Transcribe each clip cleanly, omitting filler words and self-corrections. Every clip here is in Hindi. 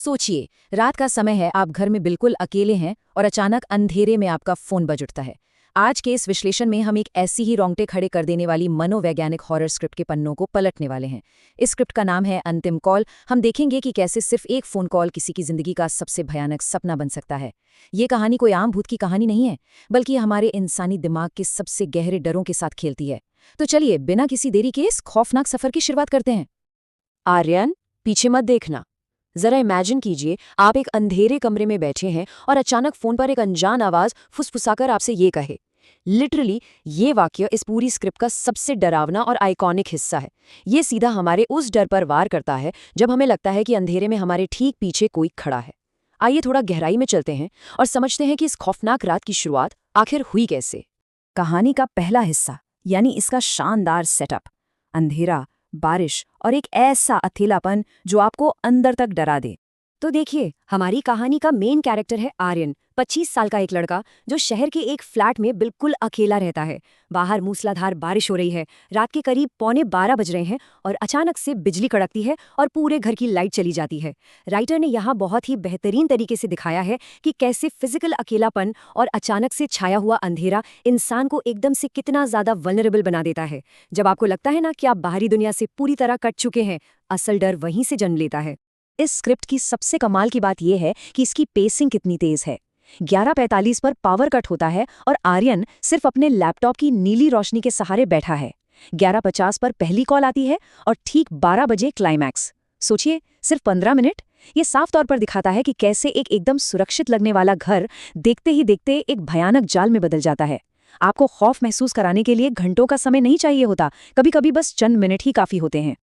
सोचिए, रात का समय है, आप घर में बिल्कुल अकेले हैं और अचानक अंधेरे में आपका फोन बज उठता है। आज के इस विश्लेषण में हम एक ऐसी ही रोंगटे खड़े कर देने वाली मनोवैज्ञानिक हॉरर स्क्रिप्ट के पन्नों को पलटने वाले हैं। इस स्क्रिप्ट का नाम है अंतिम कॉल। हम देखेंगे कि कैसे सिर्फ एक फोन कॉल किसी की जिंदगी का सबसे भयानक सपना बन सकता है। ये कहानी कोई आम भूत की कहानी नहीं है, बल्कि हमारे इंसानी दिमाग के सबसे गहरे डरों के साथ खेलती है। तो चलिए, बिना किसी देरी के इस खौफनाक सफर की शुरुआत करते हैं। आर्यन, पीछे मत देखना। जरा इमेजिन कीजिए, आप एक अंधेरे कमरे में बैठे हैं और अचानक फोन पर एक अनजान आवाज फुसफुसाकर आपसे ये कहे। लिटरली ये वाक्य इस पूरी स्क्रिप्ट का सबसे डरावना और आइकॉनिक हिस्सा है। ये सीधा हमारे उस डर पर वार करता है जब हमें लगता है कि अंधेरे में हमारे ठीक पीछे कोई खड़ा है। आइए थोड़ा गहराई में चलते हैं और समझते हैं कि इस खौफनाक रात की शुरुआत आखिर हुई कैसे। कहानी का पहला हिस्सा, यानी इसका शानदार सेटअप। अंधेरा, बारिश और एक ऐसा अकेलापन जो आपको अंदर तक डरा दे। तो देखिए, हमारी कहानी का मेन कैरेक्टर है आर्यन, 25 साल का एक लड़का जो शहर के एक फ्लैट में बिल्कुल अकेला रहता है। बाहर मूसलाधार बारिश हो रही है, रात के करीब 11:15 बज रहे हैं और अचानक से बिजली कड़कती है और पूरे घर की लाइट चली जाती है। राइटर ने यहाँ बहुत ही बेहतरीन तरीके से दिखाया है कि कैसे फिजिकल अकेलापन और अचानक से छाया हुआ अंधेरा इंसान को एकदम से कितना ज्यादा वल्नरेबल बना देता है। जब आपको लगता है ना कि आप बाहरी दुनिया से पूरी तरह कट चुके हैं, असल डर वहीं से जन्म लेता है। इस स्क्रिप्ट की सबसे कमाल की बात यह है कि इसकी पेसिंग कितनी तेज है। 11:45 पर पावर कट होता है और आर्यन सिर्फ अपने लैपटॉप की नीली रोशनी के सहारे बैठा है। 11:50 पर पहली कॉल आती है और ठीक 12 बजे क्लाइमैक्स। सोचिए, सिर्फ 15 मिनट। ये साफ तौर पर दिखाता है कि कैसे एक एकदम सुरक्षित लगने वाला घर देखते ही देखते एक भयानक जाल में बदल जाता है। आपको खौफ महसूस कराने के लिए घंटों का समय नहीं चाहिए होता, कभी कभी बस चंद मिनट ही काफी होते हैं।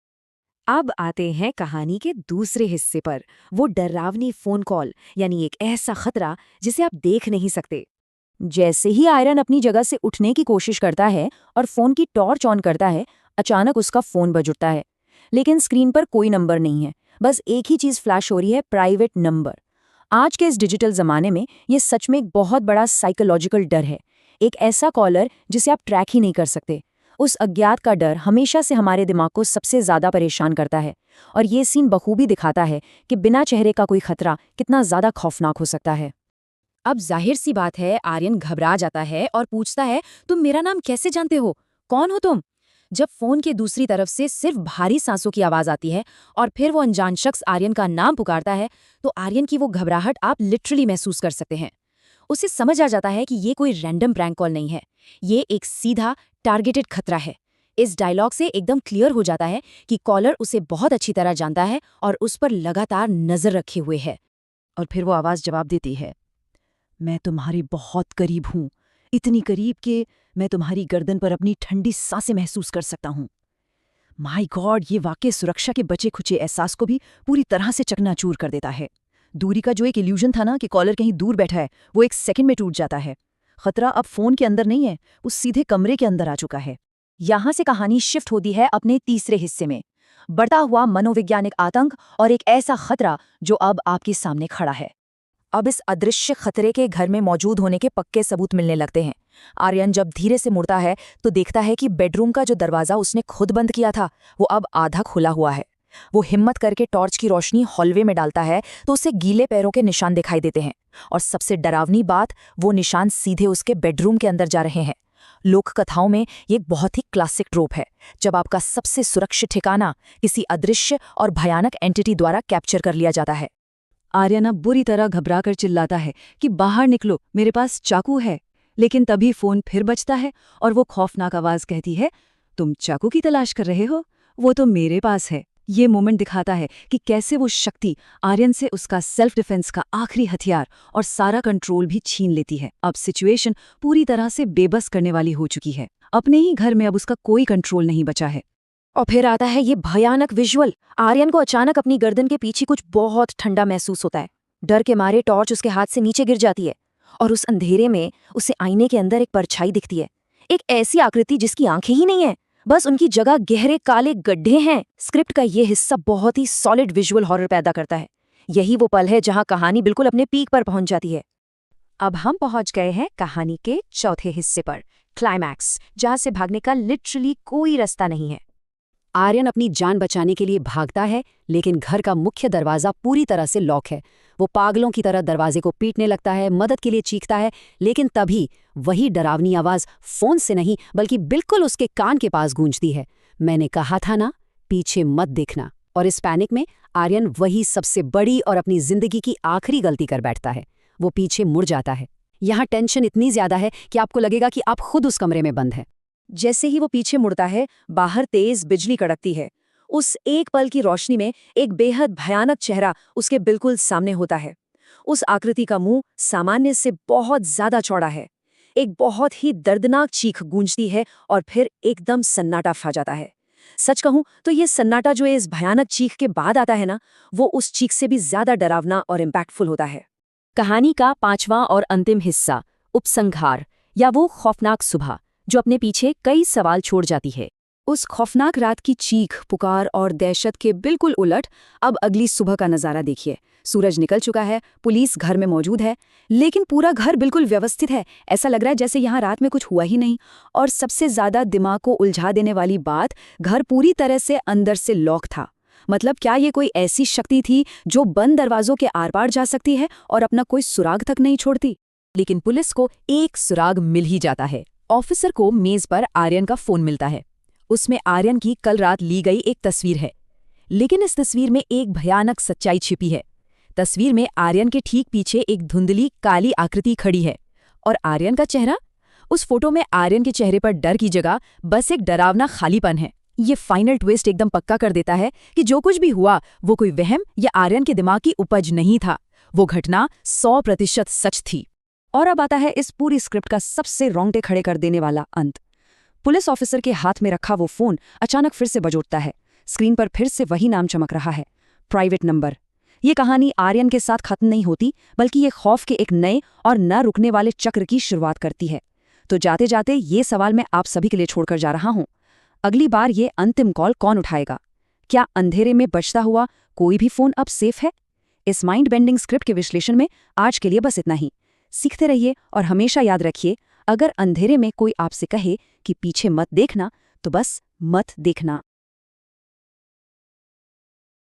अब आते हैं कहानी के दूसरे हिस्से पर, वो डरावनी फोन कॉल, यानी एक ऐसा खतरा जिसे आप देख नहीं सकते। जैसे ही आयरन अपनी जगह से उठने की कोशिश करता है और फोन की टॉर्च ऑन करता है, अचानक उसका फोन बज उठता है। लेकिन स्क्रीन पर कोई नंबर नहीं है, बस एक ही चीज फ्लैश हो रही है, प्राइवेट नंबर। आज के इस डिजिटल जमाने में ये सच में एक बहुत बड़ा साइकोलॉजिकल डर है। एक ऐसा कॉलर जिसे आप ट्रैक ही नहीं कर सकते। उस अज्ञात का डर हमेशा से हमारे दिमाग को सबसे ज्यादा परेशान करता है, और ये सीन बखूबी दिखाता है कि बिना चेहरे का कोई खतरा कितना ज्यादा खौफनाक हो सकता है। अब जाहिर सी बात है, आर्यन घबरा जाता है और पूछता है, तुम मेरा नाम कैसे जानते हो? कौन हो तुम? जब फोन के दूसरी तरफ से सिर्फ भारी सांसों की आवाज आती है और फिर वो अनजान शख्स आर्यन का नाम पुकारता है, तो आर्यन की वो घबराहट आप लिटरली महसूस कर सकते हैं। उसे समझ आ जाता है कि ये कोई रैंडम प्रैंक कॉल नहीं है, ये एक सीधा टारगेटेड खतरा है। इस डायलॉग से एकदम क्लियर हो जाता है कि कॉलर उसे बहुत अच्छी तरह जानता है और उस पर लगातार नजर रखे हुए है। और फिर वो आवाज जवाब देती है, मैं तुम्हारे बहुत करीब हूं, इतनी करीब कि मैं तुम्हारी गर्दन पर अपनी ठंडी सांसें महसूस कर सकता हूं। माय गॉड, ये वाकई सुरक्षा के बचे खुचे एहसास को भी पूरी तरह से चकनाचूर कर देता है। दूरी का जो एक इल्यूजन था ना कि कॉलर कहीं दूर बैठा है, वो एक सेकंड में टूट जाता है। खतरा अब फोन के अंदर नहीं है, वो सीधे कमरे के अंदर आ चुका है। यहां से कहानी शिफ्ट होती है अपने तीसरे हिस्से में, बढ़ता हुआ मनोवैज्ञानिक आतंक और एक ऐसा खतरा जो अब आपके सामने खड़ा है। अब इस अदृश्य खतरे के घर में मौजूद होने के पक्के सबूत मिलने लगते हैं। आर्यन जब धीरे से मुड़ता है तो देखता है कि बेडरूम का जो दरवाजा उसने खुद बंद किया था, वो अब आधा खुला हुआ है। वो हिम्मत करके टॉर्च की रोशनी हॉलवे में डालता है तो उसे गीले पैरों के निशान दिखाई देते हैं, और सबसे डरावनी बात, वो निशान सीधे उसके बेडरूम के अंदर जा रहे हैं। लोक कथाओं में ये एक बहुत ही क्लासिक ट्रोप है, जब आपका सबसे सुरक्षित ठिकाना किसी अदृश्य और भयानक एंटिटी द्वारा कैप्चर कर लिया जाता है। आर्यन अब बुरी तरह घबराकर चिल्लाता है कि बाहर निकलो, मेरे पास चाकू है। लेकिन तभी फोन फिर बजता है और वो खौफनाक आवाज कहती है, तुम चाकू की तलाश कर रहे हो? वो तो मेरे पास है। ये मोमेंट दिखाता है कि कैसे वो शक्ति आर्यन से उसका सेल्फ डिफेंस का आखिरी हथियार और सारा कंट्रोल भी छीन लेती है। अब सिचुएशन पूरी तरह से बेबस करने वाली हो चुकी है। अपने ही घर में अब उसका कोई कंट्रोल नहीं बचा है। और फिर आता है ये भयानक विजुअल। आर्यन को अचानक अपनी गर्दन के पीछे कुछ बहुत ठंडा महसूस होता है। डर के मारे टॉर्च उसके हाथ से नीचे गिर जाती है और उस अंधेरे में उसे आईने के अंदर एक परछाई दिखती है, एक ऐसी आकृति जिसकी आंखें ही नहीं है, बस उनकी जगह गहरे काले गड्ढे हैं। स्क्रिप्ट का ये हिस्सा बहुत ही सॉलिड विजुअल हॉरर पैदा करता है। यही वो पल है जहां कहानी बिल्कुल अपने पीक पर पहुंच जाती है। अब हम पहुंच गए हैं कहानी के चौथे हिस्से पर, क्लाइमैक्स, जहां से भागने का लिटरली कोई रास्ता नहीं है। आर्यन अपनी जान बचाने के लिए भागता है, लेकिन घर का मुख्य दरवाज़ा पूरी तरह से लॉक है। वो पागलों की तरह दरवाजे को पीटने लगता है, मदद के लिए चीखता है, लेकिन तभी वही डरावनी आवाज़ फ़ोन से नहीं बल्कि बिल्कुल उसके कान के पास गूंजती है, मैंने कहा था ना, पीछे मत देखना। और इस पैनिक में आर्यन वही सबसे बड़ी और अपनी ज़िंदगी की आखिरी गलती कर बैठता है। वो पीछे मुड़ जाता है। यहाँ टेंशन इतनी ज़्यादा है कि आपको लगेगा कि आप खुद उस कमरे में बंद हैं। जैसे ही वो पीछे मुड़ता है, बाहर तेज बिजली कड़कती है। उस एक पल की रोशनी में एक बेहद भयानक चेहरा उसके बिल्कुल सामने होता है। उस आकृति का मुंह सामान्य से बहुत ज्यादा चौड़ा है। एक बहुत ही दर्दनाक चीख गूंजती है और फिर एकदम सन्नाटा फा जाता है। सच कहूं तो ये सन्नाटा जो इस भयानक चीख के बाद आता है ना, वो उस चीख से भी ज्यादा डरावना और इम्पैक्टफुल होता है। कहानी का 5वां और अंतिम हिस्सा, उपसंहार, या वो खौफनाक सुबह जो अपने पीछे कई सवाल छोड़ जाती है। उस खौफनाक रात की चीख, पुकार और दहशत के बिल्कुल उलट अब अगली सुबह का नज़ारा देखिए। सूरज निकल चुका है, पुलिस घर में मौजूद है, लेकिन पूरा घर बिल्कुल व्यवस्थित है। ऐसा लग रहा है जैसे यहाँ रात में कुछ हुआ ही नहीं। और सबसे ज़्यादा दिमाग को उलझा देने वाली बात, घर पूरी तरह से अंदर से लॉक था। मतलब क्या ये कोई ऐसी शक्ति थी जो बंद दरवाजों के आर पार जा सकती है और अपना कोई सुराग तक नहीं छोड़ती? लेकिन पुलिस को एक सुराग मिल ही जाता है। ऑफिसर को मेज पर आर्यन का फोन मिलता है। उसमें आर्यन की कल रात ली गई एक तस्वीर है, लेकिन इस तस्वीर में एक भयानक सच्चाई छिपी है। तस्वीर में आर्यन के ठीक पीछे एक धुंधली काली आकृति खड़ी है, और आर्यन का चेहरा, उस फोटो में आर्यन के चेहरे पर डर की जगह बस एक डरावना खालीपन है। ये फाइनल ट्विस्ट एकदम पक्का कर देता है कि जो कुछ भी हुआ वो कोई वहम या आर्यन के दिमाग की उपज नहीं था। वो घटना 100% सच थी। और अब आता है इस पूरी स्क्रिप्ट का सबसे रोंगटे खड़े कर देने वाला अंत। पुलिस ऑफिसर के हाथ में रखा वो फोन अचानक फिर से बज उठता है। स्क्रीन पर फिर से वही नाम चमक रहा है, प्राइवेट नंबर। ये कहानी आर्यन के साथ खत्म नहीं होती, बल्कि ये खौफ के एक नए और न रुकने वाले चक्र की शुरुआत करती है। तो जाते जाते ये सवाल मैं आप सभी के लिए छोड़कर जा रहा हूं, अगली बार ये अंतिम कॉल कौन उठाएगा? क्या अंधेरे में बजता हुआ कोई भी फोन अब सेफ है? इस माइंड बेंडिंग स्क्रिप्ट के विश्लेषण में आज के लिए बस इतना ही। सीखते रहिए और हमेशा याद रखिए, अगर अंधेरे में कोई आपसे कहे कि पीछे मत देखना, तो बस मत देखना।